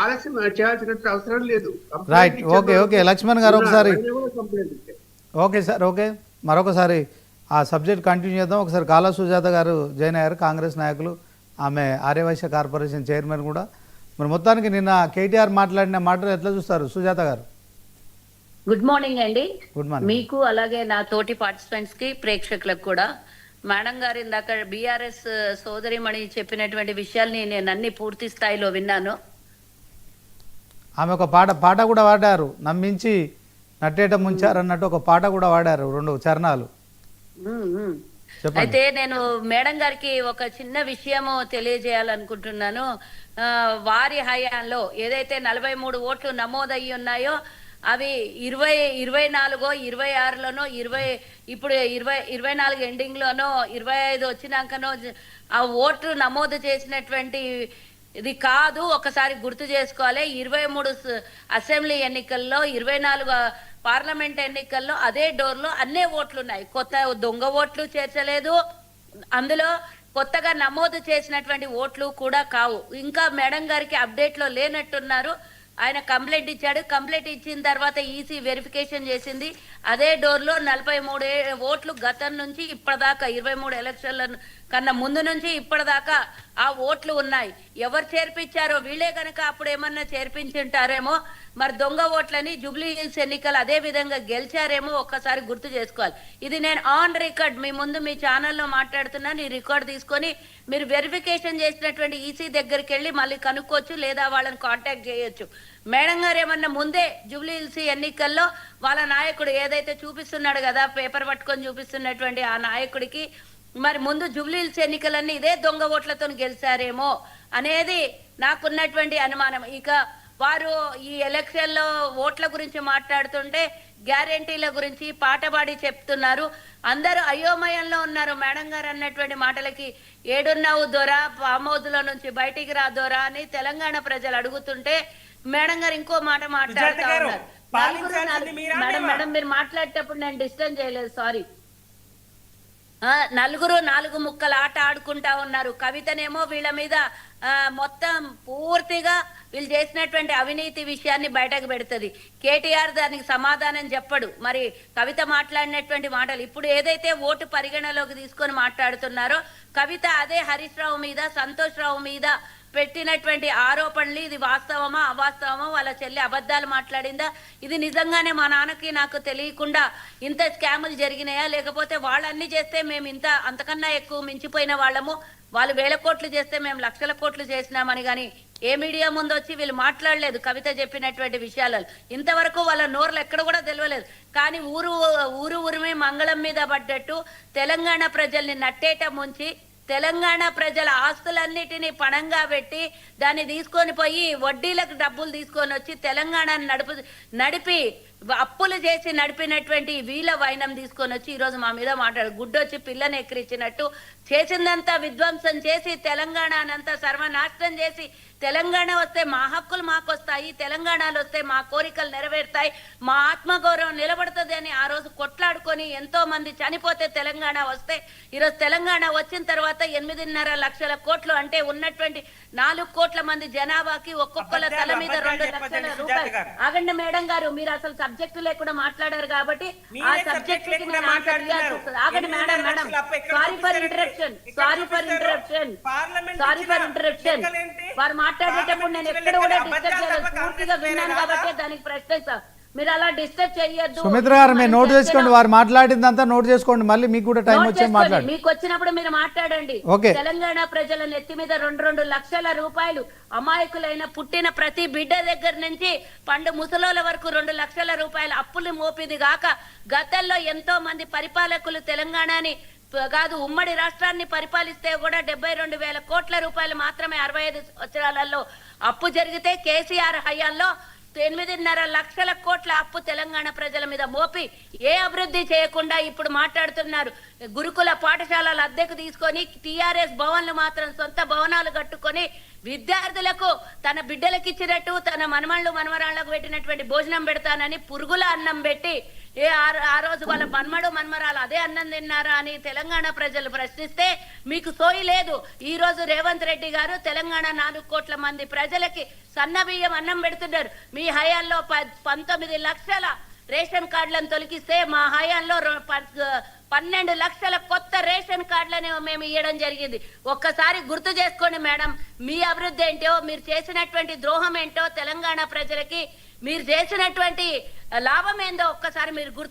ఆలస్యం చేయాల్సినట్టు అవసరం లేదు. రైట్. ఓకే ఓకే లక్ష్మణ్ గారు ఒకసారి కంప్లైంట్ ఇచ్చే. ఓకే సార్ ఓకే మరొకసారి ఆ సబ్జెక్ట్ కంటిన్యూ చేద్దాం. ఒకసారి కాలా సుజాత గారు జాయిన్ అయ్యారు, కాంగ్రెస్ నాయకులు, ఆమె ఆర్యవైశ్య కార్పొరేషన్ చైర్మన్ కూడా. మరి మొత్తానికి నిన్న కేటీఆర్ మాట్లాడిన మాటలు ఎట్లా చూస్తారు సుజాత గారు? గుడ్ మార్నింగ్ అండి. గుడ్ మార్నింగ్ మీకు అలాగే నా తోటి పార్టిసిపెంట్స్ కి ప్రేక్షకులకు కూడా. మేడం గారు ఇందాక బీఆర్ఎస్ సోదరిమణి చెప్పినటువంటి విషయాల్ని నేను అన్ని పూర్తి స్థాయిలో విన్నాను. ఆమె ఒక పాట కూడా వాడారు, నమ్మించి నట్టేట ముంచారు అన్నట్టు ఒక పాట కూడా వాడారు, 2 చరణాలు. అయితే నేను మేడం గారికి ఒక చిన్న విషయము తెలియజేయాలనుకుంటున్నాను. వారి హయాంలో ఏదైతే 43 ఓట్లు నమోదయ్యి ఉన్నాయో అవి 24 26లోనో ఇప్పుడు 24 ఎండింగ్ లోనో 25 వచ్చినాకనో ఆ ఓట్లు నమోదు చేసినటువంటి ఇది కాదు. ఒకసారి గుర్తు చేసుకోవాలి. 23 అసెంబ్లీ ఎన్నికల్లో 24 పార్లమెంట్ ఎన్నికల్లో అదే డోర్లో అన్నే ఓట్లు ఉన్నాయి. కొత్త దొంగ ఓట్లు చేర్చలేదు, అందులో కొత్తగా నమోదు చేసినటువంటి ఓట్లు కూడా కావు. ఇంకా మేడం గారికి అప్డేట్ లో లేనట్టున్నారు. ఆయన కంప్లైంట్ ఇచ్చాడు, కంప్లైంట్ ఇచ్చిన తర్వాత ఈసీ వెరిఫికేషన్ చేసింది. అదే డోర్లో 43 ఓట్లు గతం నుంచి ఇప్పటిదాకా 23 ఎలక్షన్ల కన్నా ముందు నుంచి ఇప్పటిదాకా ఆ ఓట్లు ఉన్నాయి. ఎవరు చేర్పించారో వీళ్ళే కనుక అప్పుడు ఏమన్నా చేర్పించుంటారేమో. మరి దొంగ ఓట్లని జూబ్లీ హిల్స్ ఎన్నికలు అదే విధంగా గెలిచారేమో ఒక్కసారి గుర్తు చేసుకోవాలి. ఇది నేను ఆన్ రికార్డ్ మీ ముందు మీ ఛానల్లో మాట్లాడుతున్నాను. ఈ రికార్డ్ తీసుకొని మీరు వెరిఫికేషన్ చేసినటువంటి ఈసీ దగ్గరికి వెళ్ళి మళ్ళీ కనుక్కోవచ్చు, లేదా వాళ్ళని కాంటాక్ట్ చేయొచ్చు. మేడం గారు ఏమన్నా ముందే జూబ్లీ హిల్స్ ఎన్నికల్లో వాళ్ళ నాయకుడు ఏదైతే చూపిస్తున్నాడు కదా, పేపర్ పట్టుకొని చూపిస్తున్నటువంటి ఆ నాయకుడికి మరి ముందు జూబ్లీ హిల్స్ ఎన్నికలన్నీ ఇదే దొంగ ఓట్లతో గెలిచారేమో అనేది నాకున్నటువంటి అనుమానం. ఇక వారు ఈ ఎలక్షన్ లో ఓట్ల గురించి మాట్లాడుతుంటే గ్యారెంటీల గురించి పాట పాడి చెప్తున్నారు. అందరూ అయోమయంలో ఉన్నారు. మేడం గారు అన్నటువంటి మాటలకి ఏడున్నావు దొరా, ఫామ్ హౌస్ లో నుంచి బయటికి రా దొరా అని తెలంగాణ ప్రజలు అడుగుతుంటే మేడం గారు ఇంకో మాట మాట్లాడుతూ ఉన్నారు. మేడం మీరు మాట్లాడేటప్పుడు నేను డిస్టర్బ్ చేయలేదు, సారీ. నలుగురు 4 ముక్కల ఆట ఆడుకుంటా ఉన్నారు. కవితనేమో వీళ్ళ మీద మొత్తం పూర్తిగా వీళ్ళు చేసినటువంటి అవినీతి విషయాన్ని బయటకు పెడుతుంది. కేటీఆర్ దానికి సమాధానం చెప్పడు. మరి కవిత మాట్లాడినటువంటి మాటలు ఇప్పుడు ఏదైతే ఓటు పరిగణలోకి తీసుకొని మాట్లాడుతున్నారో కవిత అదే హరీష్ రావు మీద, సంతోష్ రావు మీద పెట్టినటువంటి ఆరోపణలు ఇది వాస్తవమా అవాస్తవమా, వాళ్ళ చెల్లి అబద్ధాలు మాట్లాడిందా, ఇది నిజంగానే మా నాన్నకి నాకు తెలియకుండా ఇంత స్కాములు జరిగినాయా, లేకపోతే వాళ్ళన్నీ చేస్తే మేము ఇంత అంతకన్నా ఎక్కువ మించిపోయిన వాళ్ళము, వాళ్ళు 1000 కోట్లు చేస్తే మేము లక్షల కోట్లు చేసినామని కానీ ఏ మీడియా ముందు వచ్చి వీళ్ళు మాట్లాడలేదు. కవిత చెప్పినటువంటి విషయాలలో ఇంతవరకు వాళ్ళ నోర్లు ఎక్కడ కూడా తెలియలేదు. కానీ ఊరుమే మంగళం మీద పడ్డట్టు తెలంగాణ ప్రజల్ని నట్టేట ముంచి తెలంగాణ ప్రజల ఆస్తులన్నిటినీ పణంగా పెట్టి దాన్ని తీసుకొని పోయి వడ్డీలకు డబ్బులు తీసుకొని వచ్చి తెలంగాణను నడిపి అప్పులు చేసి నడిపినటువంటి వీళ్ళ వైనం తీసుకొని వచ్చి ఈరోజు మా మీద మాట్లాడు గుడ్డొచ్చి పిల్లని ఎక్కిరించినట్టు చేసిందంతా విధ్వంసం చేసి తెలంగాణనంతా సర్వనాశనం చేసి తెలంగాణ వస్తే మా హక్కులు మాకు వస్తాయి, తెలంగాణలో వస్తే మా కోరికలు నెరవేరుతాయి, మా ఆత్మగౌరవం నిలబడుతుంది అని ఆ రోజు కొట్లాడుకొని ఎంతో మంది చనిపోతే తెలంగాణ వస్తే ఈరోజు తెలంగాణ వచ్చిన తర్వాత 8.5 లక్షల కోట్లు అంటే ఉన్నటువంటి 4 కోట్ల మంది జనాభాకి ఒక్కొక్కల తల మీద 2 లక్షల రూపాయలు. ఆగండి మేడం గారు, మీరు అసలు సబ్జెక్టు లేకుండా మాట్లాడారు కాబట్టి ఆ సబ్జెక్ట్ కి నేను మాట్లాడాల్సి వస్తుంది. ఆగండి మేడం, సారీ ఫర్ ఇంటరప్షన్. వారు మాట్లాడేటప్పుడు నేను ఎక్కడ కూడా డిస్టర్బ్ చేయలేదు, పూర్తిగా విన్నాను కాబట్టి దానికి ప్రశ్న. మీరు అలా డిస్టర్బ్ చేయొద్దు. సుమిత్ర గారు మీరు నోట్ చేసుకోండి, వారు మాట్లాడిందంతా నోట్ చేసుకోండి, మళ్ళీ మీకు కూడా టైం వచ్చి మాట్లాడండి. మీకు వచ్చినప్పుడు మీరు మాట్లాడండి. తెలంగాణ ప్రజల నెత్తి మీద 2 లక్షల రూపాయలు అమాయకులైన పుట్టిన ప్రతి బిడ్డ దగ్గర నుంచి పండు ముసలోల వరకు 2 లక్షల రూపాయలు అప్పులు మోపిది గాక గతంలో ఎంతో మంది పరిపాలకులు తెలంగాణని కాదు ఉమ్మడి రాష్ట్రాన్ని పరిపాలిస్తే కూడా 72,000 కోట్ల రూపాయలు మాత్రమే 65 సంవత్సరాలలో అప్పు జరిగితే కేసీఆర్ హయాంలో 8.5 లక్షల కోట్ల అప్పు తెలంగాణ ప్రజల మీద మోపి ఏ అభివృద్ధి చేయకుండా ఇప్పుడు మాట్లాడుతున్నారు. గురుకుల పాఠశాలల అద్దెకు తీసుకొని టీఆర్ఎస్ భవన్లు మాత్రం సొంత భవనాలు కట్టుకొని విద్యార్థులకు తన బిడ్డలకు ఇచ్చినట్టు తన మనవరాళ్లకు పెట్టినటువంటి భోజనం పెడతానని పురుగుల అన్నం పెట్టి ఆ రోజు వాళ్ళ మన్మరాలు అదే అన్నం తిన్నారా అని తెలంగాణ ప్రజలు ప్రశ్నిస్తే మీకు సోయి లేదు. ఈ రోజు రేవంత్ రెడ్డి గారు తెలంగాణ 4 కోట్ల మంది ప్రజలకి సన్నబియ్యం అన్నం పెడుతున్నారు. మీ హయాంలో 19 లక్షల రేషన్ కార్డులను తొలగిస్తే మా హయాంలో 12 లక్షల కొత్త రేషన్ కార్డులను మేము ఇవ్వడం జరిగింది. ఒక్కసారి గుర్తు చేసుకోండి మేడం, మీ అభివృద్ధి ఏంటో, మీరు చేసినటువంటి ద్రోహం ఏంటో, తెలంగాణ ప్రజలకి మీరు చేసినటువంటి లాభం ఏందో ఒక్కసారి మీరు గుర్తు